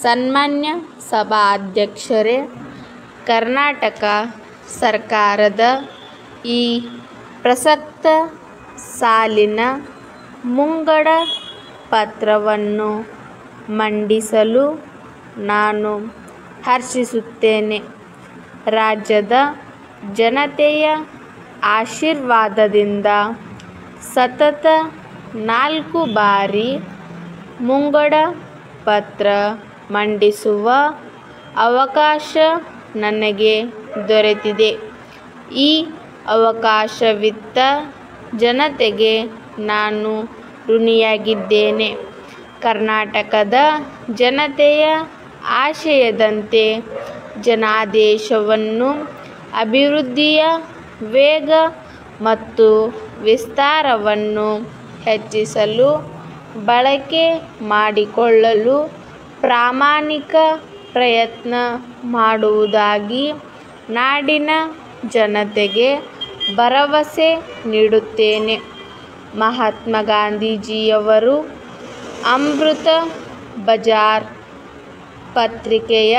ಸನ್ಮಾನ್ಯ ಸಭಾಧ್ಯಕ್ಷರೇ, ಕರ್ನಾಟಕ ಸರ್ಕಾರದ ಈ ಪ್ರಸಕ್ತ ಸಾಲಿನ ಮುಂಗಡ ಪತ್ರವನ್ನು ಮಂಡಿಸಲು ನಾನು ಹರ್ಷಿಸುತ್ತೇನೆ. ರಾಜ್ಯದ ಜನತೆಯ ಆಶೀರ್ವಾದದಿಂದ ಸತತ 4 ಬಾರಿ ಮುಂಗಡ ಪತ್ರ ಮಂಡಿಸುವ ಅವಕಾಶ ನನಗೆ ದೊರೆತಿದೆ. ಈ ಅವಕಾಶವಿತ್ತ ಜನತೆಗೆ ನಾನು ಋಣಿಯಾಗಿದ್ದೇನೆ. ಕರ್ನಾಟಕದ ಜನತೆಯ ಆಶಯದಂತೆ ಜನಾದೇಶವನ್ನು ಅಭಿವೃದ್ಧಿಯ ವೇಗ ಮತ್ತು ವಿಸ್ತಾರವನ್ನು ಹೆಚ್ಚಿಸಲು ಬಳಕೆ ಮಾಡಿಕೊಳ್ಳಲು ಪ್ರಾಮಾಣಿಕ ಪ್ರಯತ್ನ ಮಾಡುವುದಾಗಿ ನಾಡಿನ ಜನತೆಗೆ ಭರವಸೆ ನೀಡುತ್ತೇನೆ. ಮಹಾತ್ಮ ಗಾಂಧೀಜಿಯವರು ಅಮೃತ ಬಜಾರ್ ಪತ್ರಿಕೆಯ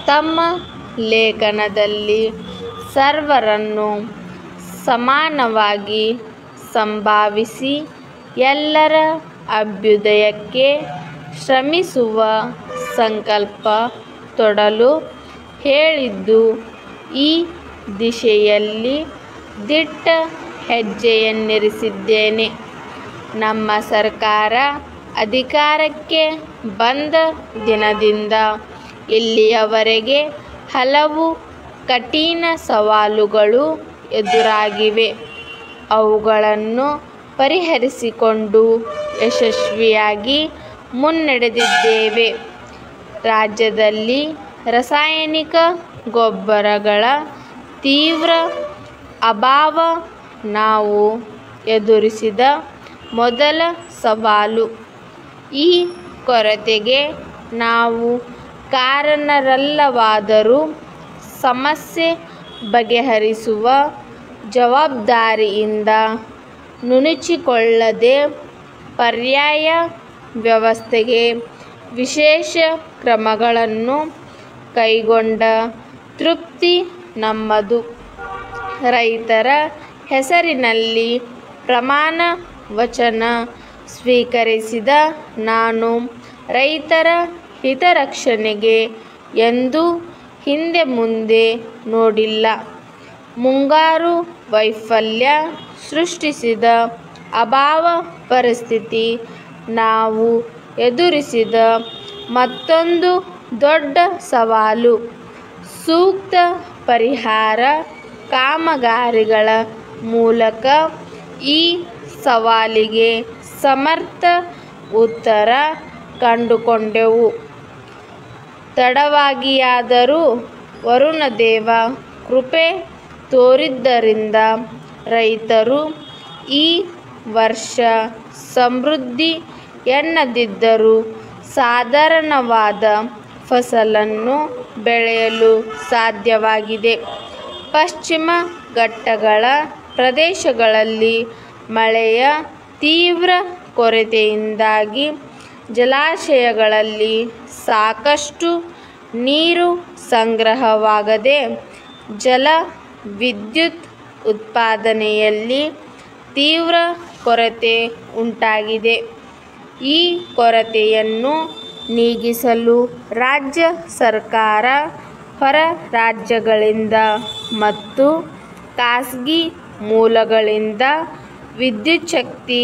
ತಮ್ಮ ಲೇಖನದಲ್ಲಿ ಸರ್ವರನ್ನು ಸಮಾನವಾಗಿ ಸಂಭಾವಿಸಿ ಎಲ್ಲರ ಅಭ್ಯುದಯಕ್ಕೆ ಶ್ರಮಿಸುವ ಸಂಕಲ್ಪ ತೊಡಲು ಹೇಳಿದ್ದು, ಈ ದಿಶೆಯಲ್ಲಿ ದಿಟ್ಟ ಹೆಜ್ಜೆಯನ್ನಿರಿಸಿದ್ದೇನೆ. ನಮ್ಮ ಸರ್ಕಾರ ಅಧಿಕಾರಕ್ಕೆ ಬಂದ ದಿನದಿಂದ ಇಲ್ಲಿಯವರೆಗೆ ಹಲವು ಕಠಿಣ ಸವಾಲುಗಳು ಎದುರಾಗಿವೆ. ಅವುಗಳನ್ನು ಪರಿಹರಿಸಿಕೊಂಡು ಯಶಸ್ವಿಯಾಗಿ ಮುನ್ನಡೆದಿದ್ದೇವೆ. ರಾಜ್ಯದಲ್ಲಿ ರಾಸಾಯನಿಕ ಗೊಬ್ಬರಗಳ ತೀವ್ರ ಅಭಾವ ನಾವು ಎದುರಿಸಿದ ಮೊದಲ ಸವಾಲು. ಈ ಕೊರತೆಗೆ ನಾವು ಕಾರಣರಲ್ಲವಾದರೂ ಸಮಸ್ಯೆ ಬಗೆಹರಿಸುವ ಜವಾಬ್ದಾರಿಯಿಂದ ನುಣುಚಿಕೊಳ್ಳದೆ ಪರ್ಯಾಯ ವ್ಯವಸ್ಥೆಗೆ ವಿಶೇಷ ಕ್ರಮಗಳನ್ನು ಕೈಗೊಂಡ ತೃಪ್ತಿ ನಮ್ಮದು. ರೈತರ ಹೆಸರಿನಲ್ಲಿ ಪ್ರಮಾಣ ವಚನ ಸ್ವೀಕರಿಸಿದ ನಾನು ರೈತರ ಹಿತರಕ್ಷಣೆಗೆ ಎಂದೂ ಹಿಂದೆ ಮುಂದೆ ನೋಡಿಲ್ಲ. ಮುಂಗಾರು ವೈಫಲ್ಯ ಸೃಷ್ಟಿಸಿದ ಅಭಾವ ಪರಿಸ್ಥಿತಿ ನಾವು ಎದುರಿಸಿದ ಮತ್ತೊಂದು ದೊಡ್ಡ ಸವಾಲು. ಸೂಕ್ತ ಪರಿಹಾರ ಕಾಮಗಾರಿಗಳ ಮೂಲಕ ಈ ಸವಾಲಿಗೆ ಸಮರ್ಥ ಉತ್ತರ ಕಂಡುಕೊಂಡೆವು. ತಡವಾಗಿಯಾದರೂ ವರುಣದೇವ ಕೃಪೆ ತೋರಿದ್ದರಿಂದ ರೈತರು ಈ ವರ್ಷ ಸಮೃದ್ಧಿ ಎನ್ನದಿದ್ದರೂ ಸಾಧಾರಣವಾದ ಫಸಲನ್ನು ಬೆಳೆಯಲು ಸಾಧ್ಯವಾಗಿದೆ. ಪಶ್ಚಿಮ ಘಟ್ಟಗಳ ಪ್ರದೇಶಗಳಲ್ಲಿ ಮಳೆಯ ತೀವ್ರ ಕೊರತೆಯಿಂದಾಗಿ ಜಲಾಶಯಗಳಲ್ಲಿ ಸಾಕಷ್ಟು ನೀರು ಸಂಗ್ರಹವಾಗದೆ ಜಲ ವಿದ್ಯುತ್ ಉತ್ಪಾದನೆಯಲ್ಲಿ ತೀವ್ರ ಕೊರತೆ ಉಂಟಾಗಿದೆ. ಈ ಕೊರತೆಯನ್ನು ನೀಗಿಸಲು ರಾಜ್ಯ ಸರ್ಕಾರ ಹೊರ ರಾಜ್ಯಗಳಿಂದ ಮತ್ತು ಖಾಸಗಿ ಮೂಲಗಳಿಂದ ವಿದ್ಯುಚ್ಛಕ್ತಿ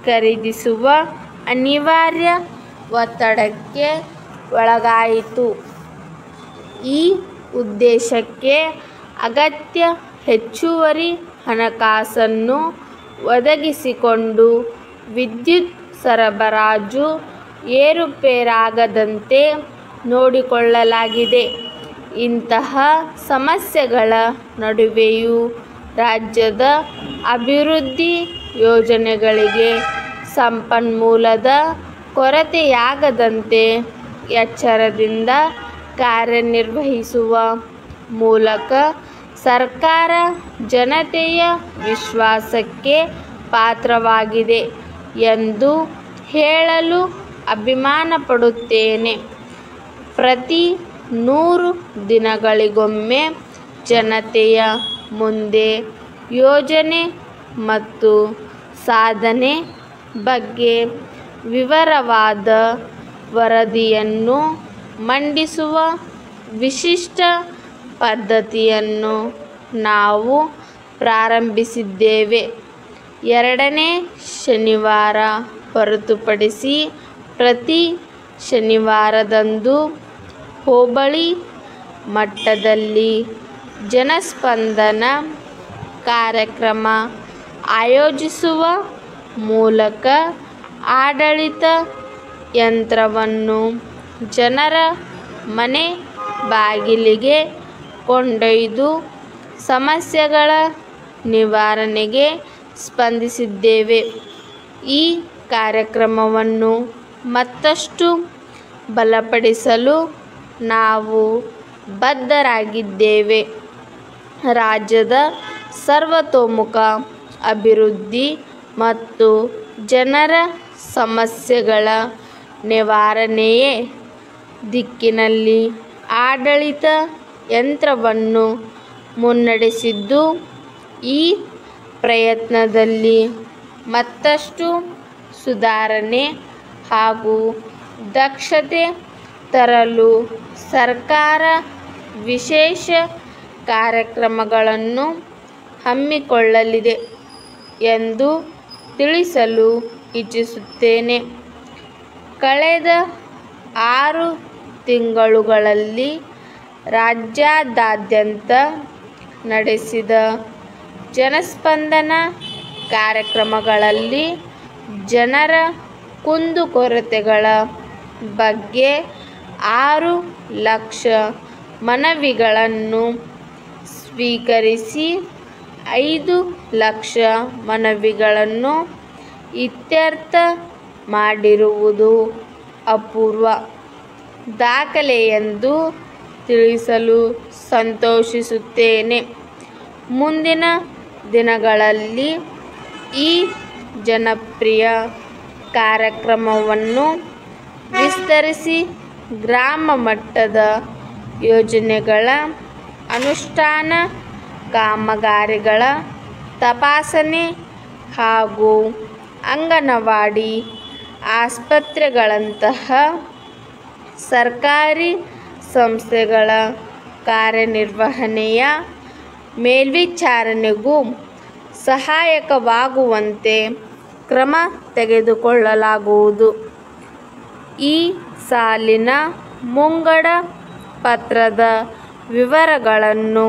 ಖರೀದಿಸುವ ಅನಿವಾರ್ಯ ಒತ್ತಡಕ್ಕೆ ಒಳಗಾಯಿತು. ಈ ಉದ್ದೇಶಕ್ಕೆ ಅಗತ್ಯ ಹೆಚ್ಚುವರಿ ಹಣಕಾಸನ್ನು ಒದಗಿಸಿಕೊಂಡು ವಿದ್ಯುತ್ ಸರಬರಾಜು ಏರುಪೇರಾಗದಂತೆ ನೋಡಿಕೊಳ್ಳಲಾಗಿದೆ. ಇಂತಹ ಸಮಸ್ಯೆಗಳ ನಡುವೆಯೂ ರಾಜ್ಯದ ಅಭಿವೃದ್ಧಿ ಯೋಜನೆಗಳಿಗೆ ಸಂಪನ್ಮೂಲದ ಕೊರತೆಯಾಗದಂತೆ ಎಚ್ಚರದಿಂದ ಕಾರ್ಯನಿರ್ವಹಿಸುವ ಮೂಲಕ ಸರ್ಕಾರ ಜನತೆಯ ವಿಶ್ವಾಸಕ್ಕೆ ಪಾತ್ರವಾಗಿದೆ ಎಂದು ಹೇಳಲು ಅಭಿಮಾನಪಡುತ್ತೇನೆ. ಪ್ರತಿ 100 ದಿನಗಳಿಗೊಮ್ಮೆ ಜನತೆಯ ಮುಂದೆ ಯೋಜನೆ ಮತ್ತು ಸಾಧನೆ ಬಗ್ಗೆ ವಿವರವಾದ ವರದಿಯನ್ನು ಮಂಡಿಸುವ ವಿಶಿಷ್ಟ ಪದ್ಧತಿಯನ್ನು ನಾವು ಪ್ರಾರಂಭಿಸಿದ್ದೇವೆ. 2ನೇ ಶನಿವಾರ ಹೊರತುಪಡಿಸಿ ಪ್ರತಿ ಶನಿವಾರದಂದು ಹೋಬಳಿ ಮಟ್ಟದಲ್ಲಿ ಜನಸ್ಪಂದನ ಕಾರ್ಯಕ್ರಮ ಆಯೋಜಿಸುವ ಮೂಲಕ ಆಡಳಿತ ಯಂತ್ರವನ್ನು ಜನರ ಮನೆ ಬಾಗಿಲಿಗೆ ಕೊಂಡೊಯ್ದು ಸಮಸ್ಯೆಗಳ ನಿವಾರಣೆಗೆ ಸ್ಪಂದಿಸಿದ್ದೇವೆ. ಈ ಕಾರ್ಯಕ್ರಮವನ್ನು ಮತ್ತಷ್ಟು ಬಲಪಡಿಸಲು ನಾವು ಬದ್ಧರಾಗಿದ್ದೇವೆ. ರಾಜ್ಯದ ಸರ್ವತೋಮುಖ ಅಭಿವೃದ್ಧಿ ಮತ್ತು ಜನರ ಸಮಸ್ಯೆಗಳ ನಿವಾರಣೆಯ ದಿಕ್ಕಿನಲ್ಲಿ ಆಡಳಿತ ಯಂತ್ರವನ್ನು ಮುನ್ನಡೆಸಿದ್ದು, ಈ ಪ್ರಯತ್ನದಲ್ಲಿ ಮತ್ತಷ್ಟು ಸುಧಾರಣೆ ಹಾಗೂ ದಕ್ಷತೆ ತರಲು ಸರ್ಕಾರ ವಿಶೇಷ ಕಾರ್ಯಕ್ರಮಗಳನ್ನು ಹಮ್ಮಿಕೊಳ್ಳಲಿದೆ ಎಂದು ತಿಳಿಸಲು ಇಚ್ಛಿಸುತ್ತೇನೆ. ಕಳೆದ 6 ತಿಂಗಳುಗಳಲ್ಲಿ ರಾಜ್ಯಾದ್ಯಂತ ನಡೆಸಿದ ಜನಸ್ಪಂದನ ಕಾರ್ಯಕ್ರಮಗಳಲ್ಲಿ ಜನರ ಕುಂದುಕೊರತೆಗಳ ಬಗ್ಗೆ 6 ಲಕ್ಷ ಮನವಿಗಳನ್ನು ಸ್ವೀಕರಿಸಿ 5 ಲಕ್ಷ ಮನವಿಗಳನ್ನು ಇತ್ಯರ್ಥ ಮಾಡಿರುವುದು ಅಪೂರ್ವ ದಾಖಲೆ ಎಂದು ತಿಳಿಸಲು ಸಂತೋಷಿಸುತ್ತೇನೆ. ಮುಂದಿನ ದಿನಗಳಲ್ಲಿ ಈ ಜನಪ್ರಿಯ ಕಾರ್ಯಕ್ರಮವನ್ನು ವಿಸ್ತರಿಸಿ ಗ್ರಾಮ ಮಟ್ಟದ ಯೋಜನೆಗಳ ಅನುಷ್ಠಾನ, ಕಾಮಗಾರಿಗಳ ತಪಾಸಣೆ ಹಾಗೂ ಅಂಗನವಾಡಿ ಆಸ್ಪತ್ರೆಗಳಂತಹ ಸರ್ಕಾರಿ ಸಂಸ್ಥೆಗಳ ಕಾರ್ಯನಿರ್ವಹಣೆಯ ಮೇಲ್ವಿಚಾರಣೆಗೂ ಸಹಾಯಕವಾಗುವಂತೆ ಕ್ರಮ ತೆಗೆದುಕೊಳ್ಳಲಾಗುವುದು. ಈ ಸಾಲಿನ ಮುಂಗಡ ಪತ್ರದ ವಿವರಗಳನ್ನು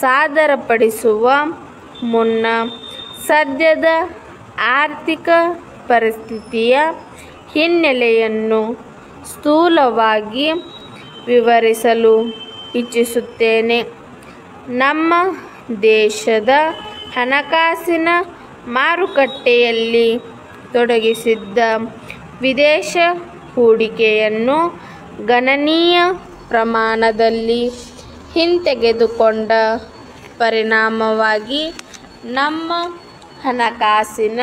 ಸಾದರಪಡಿಸುವ ಮುನ್ನ ಸದ್ಯದ ಆರ್ಥಿಕ ಪರಿಸ್ಥಿತಿಯ ಹಿನ್ನೆಲೆಯನ್ನು ಸ್ಥೂಲವಾಗಿ ವಿವರಿಸಲು ಇಚ್ಛಿಸುತ್ತೇನೆ. ನಮ್ಮ ದೇಶದ ಹಣಕಾಸಿನ ಮಾರುಕಟ್ಟೆಯಲ್ಲಿ ತೊಡಗಿಸಿದ್ದ ವಿದೇಶ ಹೂಡಿಕೆಯನ್ನು ಗಣನೀಯ ಪ್ರಮಾಣದಲ್ಲಿ ಹಿಂತೆಗೆದುಕೊಂಡ ಪರಿಣಾಮವಾಗಿ ನಮ್ಮ ಹಣಕಾಸಿನ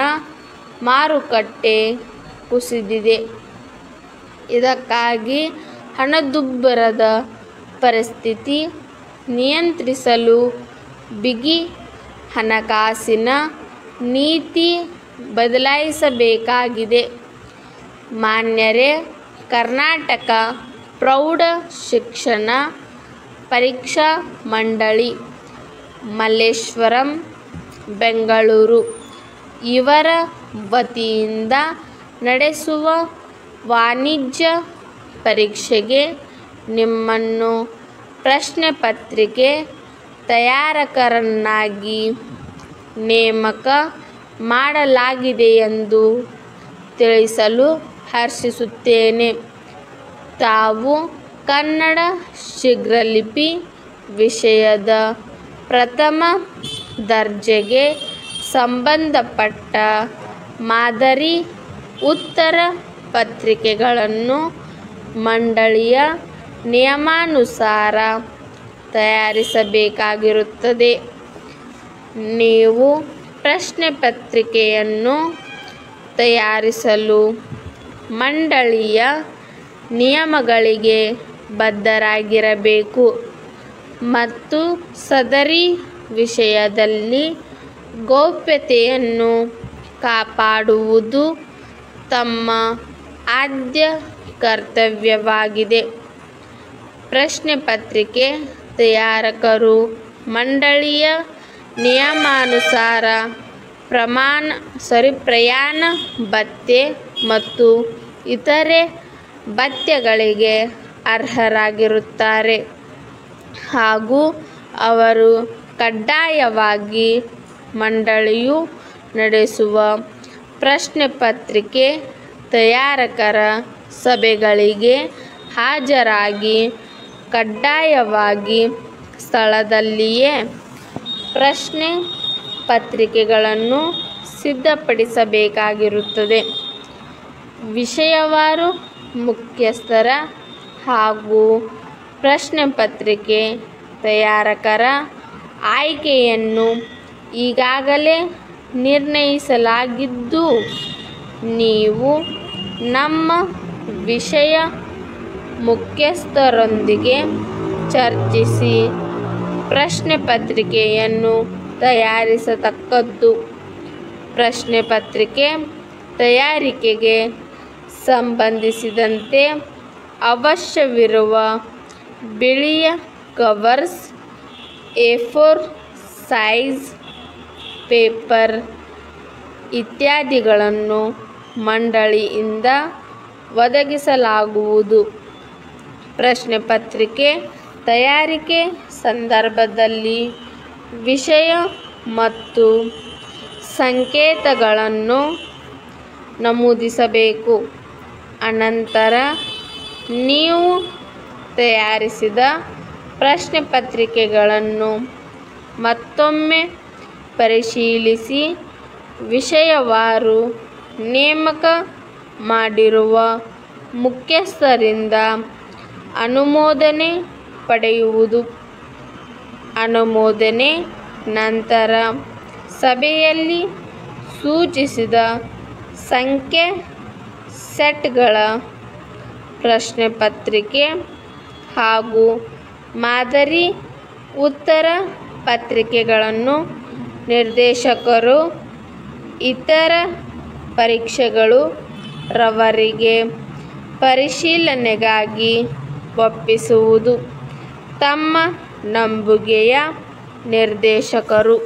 ಮಾರುಕಟ್ಟೆ ಕುಸಿದಿದೆ. ಇದಕ್ಕಾಗಿ ಹಣದುಬ್ಬರದ ಪರಿಸ್ಥಿತಿ ನಿಯಂತ್ರಿಸಲು ಬಿಗಿ ಹಣಕಾಸಿನ ನೀತಿ ಬದಲಾಯಿಸಬೇಕಾಗಿದೆ. ಮಾನ್ಯರೇ, ಕರ್ನಾಟಕ ಪ್ರೌಢ ಶಿಕ್ಷಣ ಪರೀಕ್ಷಾ ಮಂಡಳಿ, ಮಲ್ಲೇಶ್ವರಂ, ಬೆಂಗಳೂರು ಇವರ ವತಿಯಿಂದ ನಡೆಸುವ ವಾಣಿಜ್ಯ ಪರೀಕ್ಷೆಗೆ ನಿಮ್ಮನ್ನು ಪ್ರಶ್ನೆ ಪತ್ರಿಕೆ ತಯಾರಕರನ್ನಾಗಿ ನೇಮಕ ಮಾಡಲಾಗಿದೆ ಎಂದು ತಿಳಿಸಲು ಹರ್ಷಿಸುತ್ತೇನೆ. ತಾವು ಕನ್ನಡ ಶೀಘ್ರಲಿಪಿ ವಿಷಯದ ಪ್ರಥಮ ದರ್ಜೆಗೆ ಸಂಬಂಧಪಟ್ಟ ಮಾದರಿ ಉತ್ತರ ಪತ್ರಿಕೆಗಳನ್ನು ಮಂಡಳಿಯ ನಿಯಮಾನುಸಾರ ತಯಾರಿಸಬೇಕಾಗಿರುತ್ತದೆ. ನೀವು ಪ್ರಶ್ನೆ ಪತ್ರಿಕೆಯನ್ನು ತಯಾರಿಸಲು ಮಂಡಳಿಯ ನಿಯಮಗಳಿಗೆ ಬದ್ಧರಾಗಿರಬೇಕು ಮತ್ತು ಸದರಿ ವಿಷಯದಲ್ಲಿ ಗೌಪ್ಯತೆಯನ್ನು ಕಾಪಾಡುವುದು ತಮ್ಮ ಆದ್ಯ ಕರ್ತವ್ಯವಾಗಿದೆ. ಪ್ರಶ್ನೆ ಪತ್ರಿಕೆ ತಯಾರಕರು ಮಂಡಳಿಯ ನಿಯಮಾನುಸಾರ ಪ್ರಯಾಣ ಭತ್ಯೆ ಮತ್ತು ಇತರೆ ಭತ್ಯೆಗಳಿಗೆ ಅರ್ಹರಾಗಿರುತ್ತಾರೆ ಹಾಗೂ ಅವರು ಕಡ್ಡಾಯವಾಗಿ ಮಂಡಳಿಯು ನಡೆಸುವ ಪ್ರಶ್ನೆ ಪತ್ರಿಕೆ ತಯಾರಕರ ಸಭೆಗಳಿಗೆ ಹಾಜರಾಗಿ ಕಡ್ಡಾಯವಾಗಿ ಸ್ಥಳದಲ್ಲಿಯೇ ಪ್ರಶ್ನೆ ಪತ್ರಿಕೆಗಳನ್ನು ಸಿದ್ಧಪಡಿಸಬೇಕಾಗಿರುತ್ತದೆ. ವಿಷಯವಾರು ಮುಖ್ಯಸ್ಥರ ಹಾಗೂ ಪ್ರಶ್ನೆ ಪತ್ರಿಕೆ ತಯಾರಕರ ಆಯ್ಕೆಯನ್ನು ಈಗಾಗಲೇ ನಿರ್ಣಯಿಸಲಾಗಿದ್ದು, ನೀವು ನಮ್ಮ ವಿಷಯ ಮುಖ್ಯಸ್ಥರೊಂದಿಗೆ ಚರ್ಚಿಸಿ ಪ್ರಶ್ನೆ ಪತ್ರಿಕೆಯನ್ನು ತಯಾರಿಸತಕ್ಕದ್ದು. ಪ್ರಶ್ನೆ ಪತ್ರಿಕೆ ತಯಾರಿಕೆಗೆ ಸಂಬಂಧಿಸಿದಂತೆ ಅವಶ್ಯವಿರುವ ಬಿಳಿಯ ಕವರ್ಸ್, A4 ಸೈಜ್ ಪೇಪರ್ ಇತ್ಯಾದಿಗಳನ್ನು ಮಂಡಳಿಯಿಂದ ಒದಗಿಸಲಾಗುವುದು. ಪ್ರಶ್ನೆ ಪತ್ರಿಕೆ ತಯಾರಿಕೆ ಸಂದರ್ಭದಲ್ಲಿ ವಿಷಯ ಮತ್ತು ಸಂಕೇತಗಳನ್ನು ನಮೂದಿಸಬೇಕು. ಅನಂತರ ನೀವು ತಯಾರಿಸಿದ ಪ್ರಶ್ನೆ ಪತ್ರಿಕೆಗಳನ್ನು ಮತ್ತೊಮ್ಮೆ ಪರಿಶೀಲಿಸಿ ವಿಷಯವಾರು ನೇಮಕ ಮಾಡಿರುವ ಮುಖ್ಯಸ್ಥರಿಂದ ಅನುಮೋದನೆ ಪಡೆಯುವುದು. ಅನುಮೋದನೆ ನಂತರ ಸಭೆಯಲ್ಲಿ ಸೂಚಿಸಿದ ಸಂಖ್ಯೆ ಸೆಟ್ಗಳ ಪ್ರಶ್ನೆ ಪತ್ರಿಕೆ ಹಾಗೂ ಮಾದರಿ ಉತ್ತರ ಪತ್ರಿಕೆಗಳನ್ನು ನಿರ್ದೇಶಕರು ಇತರ ಪರೀಕ್ಷೆಗಳು ರವರಿಗೆ ಪರಿಶೀಲನೆಗಾಗಿ ಒಪ್ಪಿಸುವುದು. ತಮ್ಮ ನಂಬುಗೆಯ ನಿರ್ದೇಶಕರು